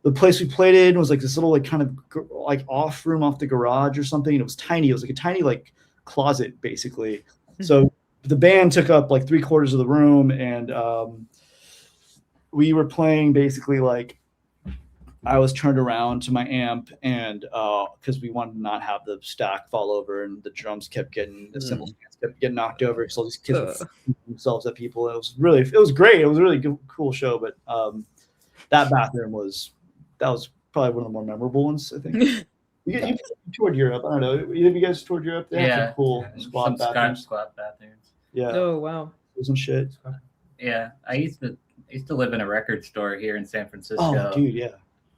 The place we played in was like this little like kind of like off room off the garage or something. And it was tiny. It was like a tiny like closet basically. So the band took up like 3/4 of the room, and we were playing basically like. I was turned around to my amp, and because we wanted to not have the stack fall over, and the drums kept getting the cymbals kept getting knocked over because all these kids were throwing themselves at people. It was great. It was a really cool show, but that bathroom was probably one of the more memorable ones, I think. You toured Europe. I don't know. Either of you guys toured Europe? They had some cool squat bathrooms. Squat bathrooms. Yeah. Oh wow. Some shit. Yeah, I used to live in a record store here in San Francisco. Oh, dude, yeah.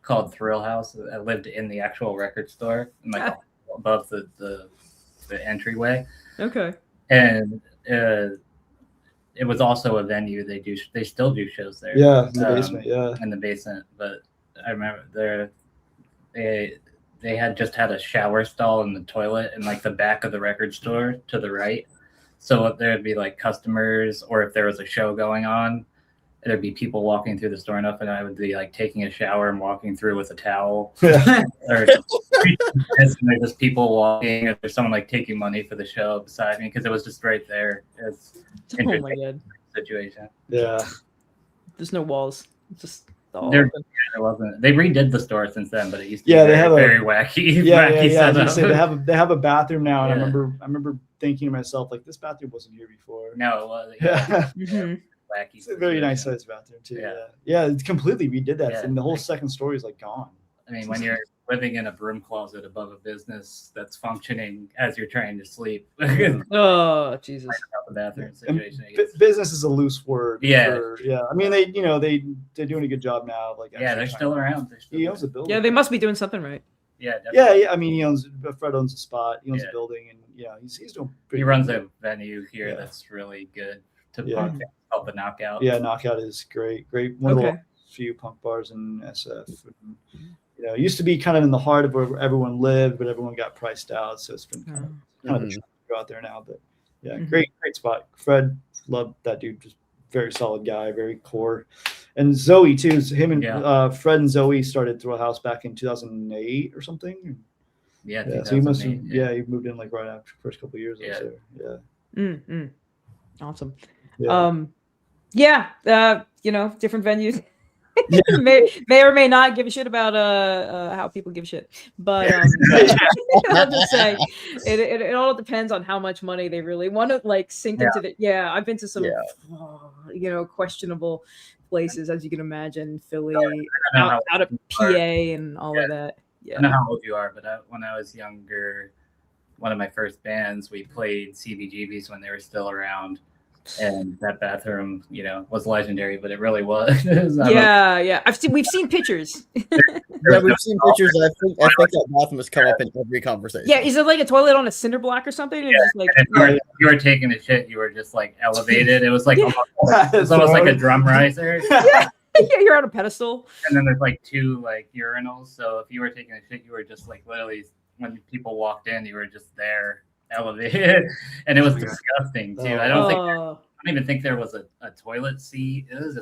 Called Thrill House. I lived in the actual record store, like above the entryway. Okay. And it was also a venue. They still do shows there. Yeah, in the basement. Yeah, in the basement. But I remember they had just had a shower stall in the toilet in like the back of the record store to the right. So there'd be like customers, or if there was a show going on, there'd be people walking through the store enough, and I would be like taking a shower and walking through with a towel. Or there's just people walking, or there's someone like taking money for the show beside me because it was just right there. It's oh my god, situation. Yeah, there's no walls. It's just all there wasn't. They redid the store since then, but it used to be they have very wacky. They have a bathroom now, and I remember thinking to myself like, this bathroom wasn't here before. No, it was. Yeah. Wacky. It's a very nice sized bathroom too. Yeah, it's completely redid that, and the whole second story is like gone. I mean, when you're living in a broom closet above a business that's functioning as you're trying to sleep. Oh Jesus! The bathroom situation. Business is a loose word. Yeah. I mean, they're doing a good job now. Like they're still around. He owns a building. Yeah, they must be doing something right. Yeah, definitely. Yeah. I mean, Fred owns a spot. He owns a building, and he's doing. He runs a venue here that's really good to Yeah. punk bands called the Knockout. Yeah, Knockout is great. One of the Okay. few punk bars in SF. And, it used to be kind of in the heart of where everyone lived, but everyone got priced out. So it's been kind of a trend to go out there now. But yeah, great spot. Fred, loved that dude. Just very solid guy, very core. And Zoe too. Him and Fred and Zoe started Thrill House back in 2008 or something. Yeah, so he must have. Yeah, he moved in like right after the first couple of years. Yeah. Yeah. Awesome. Yeah. Different venues. Yeah. may or may not give a shit about how people give a shit, but I'll just say it all depends on how much money they really want to like sink into the. Yeah, I've been to some questionable places, as you can imagine, Philly, out of PA and all of that. Yeah, I don't know how old you are, but when I was younger, one of my first bands, we played CBGBs when they were still around. And that bathroom, was legendary, but it really was. Yeah. We've seen pictures. Yeah, we've seen pictures. I think that bathroom has come up in every conversation. Yeah, is it like a toilet on a cinder block or something? Yeah, just like if you were taking a shit, you were just like elevated. It was like almost like a drum riser. Yeah, you're on a pedestal. And then there's like two like urinals. So if you were taking a shit, you were just like literally when people walked in, you were just there. Elevated, and it was disgusting too. I don't even think there was a toilet seat. It was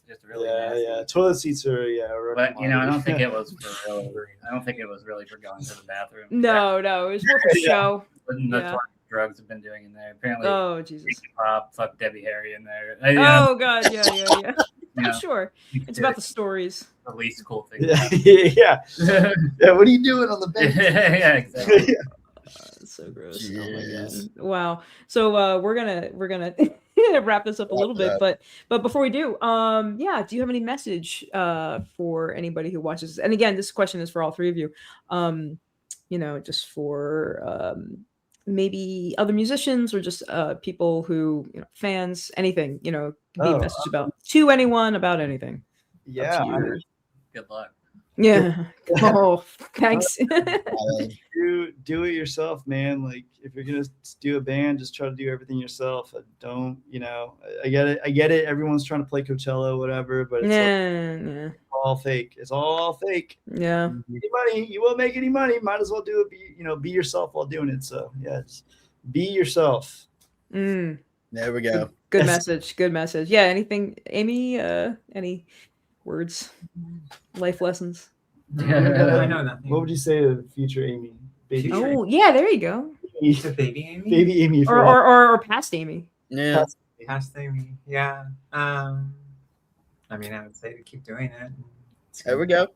just really nasty. Yeah. Toilet seats are But I don't think it was for really. I don't think it was really for going to the bathroom. No, it was more for show. That's what drugs have been doing in there. Apparently, oh Jesus, pop, fuck Debbie Harry in there. Oh God, yeah. I'm sure it's about the stories. The least cool thing. Yeah. What are you doing on the bench? Yeah, exactly. It's so gross. Jeez. Oh my God. Wow. So we're gonna wrap this up a little bit, but before we do, do you have any message for anybody who watches? And again, this question is for all three of you. Just for maybe other musicians or just people who fans, anything, be a message to anyone about anything. Yeah. Good luck. Yeah. Oh, thanks. Do it yourself, man. Like if you're gonna do a band, just try to do everything yourself. Don't, I get it. Everyone's trying to play Coachella, whatever, but it's all fake. It's all fake. Yeah. Money, you won't make any money. Might as well do it. Be yourself while doing it. So just be yourself. There we go. Good message. Good message. Yeah. Anything, Amy? Any words? Life lessons? I know nothing. What would you say to future Amy? Baby Oh, yeah, there you go. Baby Amy? Baby Amy. Or past Amy. Yeah. Past Amy. Yeah. I would say to keep doing it. There we go.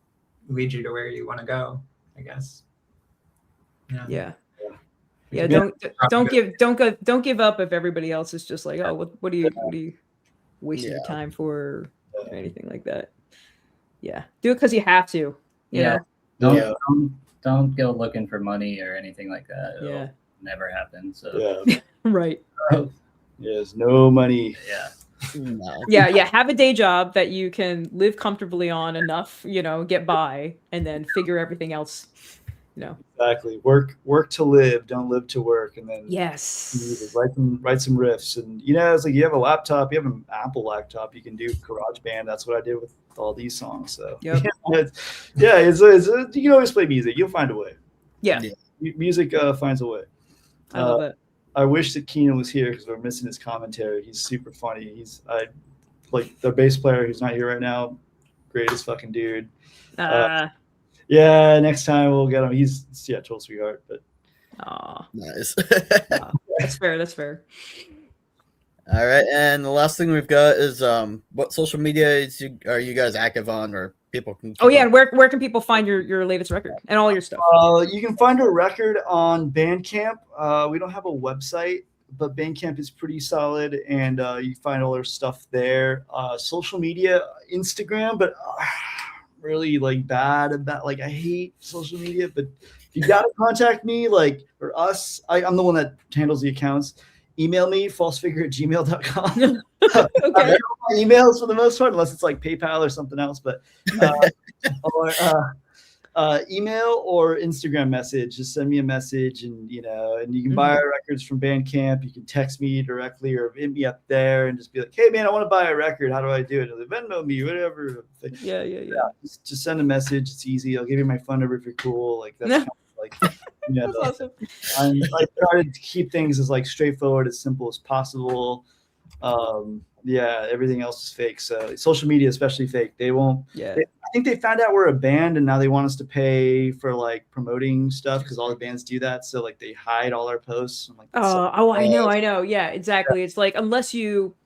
Lead you to where you want to go, I guess. Yeah. Don't give up if everybody else is just like, oh, what do you wasting your time for or anything like that. Yeah. Do it because you have to. You know? Don't go looking for money or anything like that. It'll never happen. So right. Yes, no money. Yeah. No. Yeah. Have a day job that you can live comfortably on enough, get by, and then figure everything else. Exactly. Work to live, don't live to work, and then yes, write some riffs, and it's like you have a laptop, you have an Apple laptop, you can do GarageBand. That's what I did with all these songs. So yep. it's you can always play music. You'll find a way. Yeah. Music finds a way. I love it. I wish that Keenan was here because we're missing his commentary. He's super funny. He's like the bass player who's not here right now. Greatest fucking dude. Yeah, next time we'll get him. He's total sweetheart, but nice. That's fair. All right, and the last thing we've got is what social media are you guys active on, or people can? And where can people find your latest record and all your stuff? You can find our record on Bandcamp. We don't have a website, but Bandcamp is pretty solid, and you find all our stuff there. Social media, Instagram, but really bad about I hate social media. But if you gotta contact me, or us, I'm the one that handles the accounts. Email me, falsefigure@gmail.com. Okay. Emails for the most part, unless it's PayPal or something else. But Email or Instagram message. Just send me a message, and you can buy our records from Bandcamp. You can text me directly or hit me up there and just be like, "Hey man, I want to buy a record. How do I do it?" Or Venmo me, whatever. Yeah. Just send a message. It's easy. I'll give you my phone number if you're cool. Like that's kind of like That's awesome. I tried to keep things as like straightforward, as simple as possible. Everything else is fake. So social media, especially fake. They won't. Yeah. I think they found out we're a band, and now they want us to pay for like promoting stuff because all the bands do that. So like they hide all our posts. I'm like, I know. Yeah, exactly. It's like unless you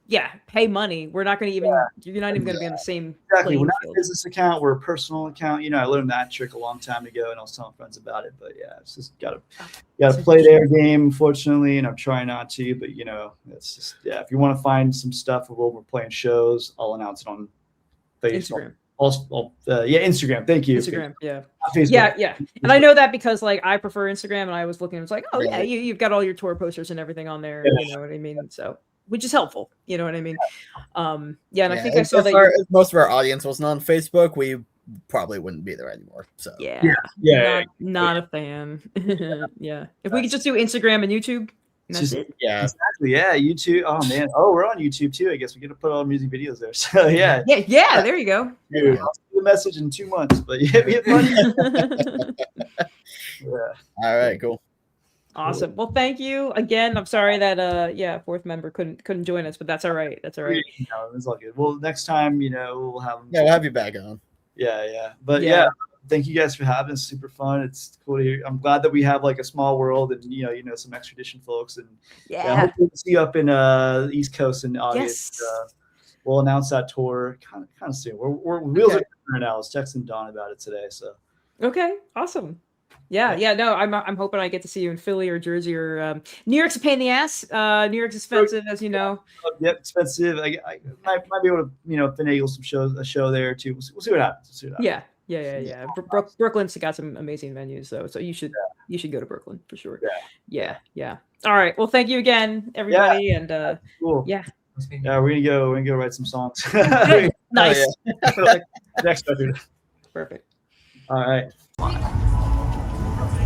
pay money, we're not going to even. You're not even going to be on the same. Exactly. We're not field. a business account. We're a personal account. I learned that trick a long time ago, and I was telling friends about it. But yeah, it's just gotta play their game, unfortunately, and I'm trying not to. But it's just if you want to find some stuff where we're playing shows, I'll announce it on Facebook. Instagram. Instagram. Thank you. Instagram. Yeah. Facebook. Yeah. And I know that because like I prefer Instagram, and I was looking. It's like, oh yeah, you've got all your tour posters and everything on there. Yeah. You know what I mean? So. Which is helpful, you know what I mean? And I think I saw that if most of our audience wasn't on Facebook, we probably wouldn't be there anymore. So not a fan. Yeah, if we could just do Instagram and YouTube, that's it. Yeah, exactly. Yeah, YouTube. Oh man. Oh, we're on YouTube too. I guess we get to put all music videos there. So yeah. There you go. Dude, I'll see the message in 2 months, but we have money. All right. Cool. Awesome. Well, thank you again. I'm sorry that fourth member couldn't join us, but that's all right. That's all right. It's all good. Well, next time, we'll have we'll have you back on. Yeah. But thank you guys for having us. Super fun. It's cool to hear. I'm glad that we have like a small world, and some extradition folks, and hopefully we'll see you up in East Coast in August. Yes. We'll announce that tour kind of soon. We're wheels are turning now. I was texting Dawn about it today. So okay, awesome. Yeah. No, I'm hoping I get to see you in Philly or Jersey or New York's a pain in the ass. New York's expensive, as you know. Yep, expensive. I might be able to finagle a show there too. We'll see what happens. Yeah. Brooklyn's got some amazing venues though, so you should go to Brooklyn for sure. Yeah. All right. Well, thank you again, everybody, and cool. Yeah, we're gonna go write some songs. Nice. Next record. Perfect. All right.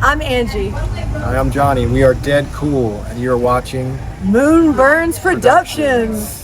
I'm Angie. Hi, I'm Johnny. We are Dead Cool, and you're watching Moon Burns Productions.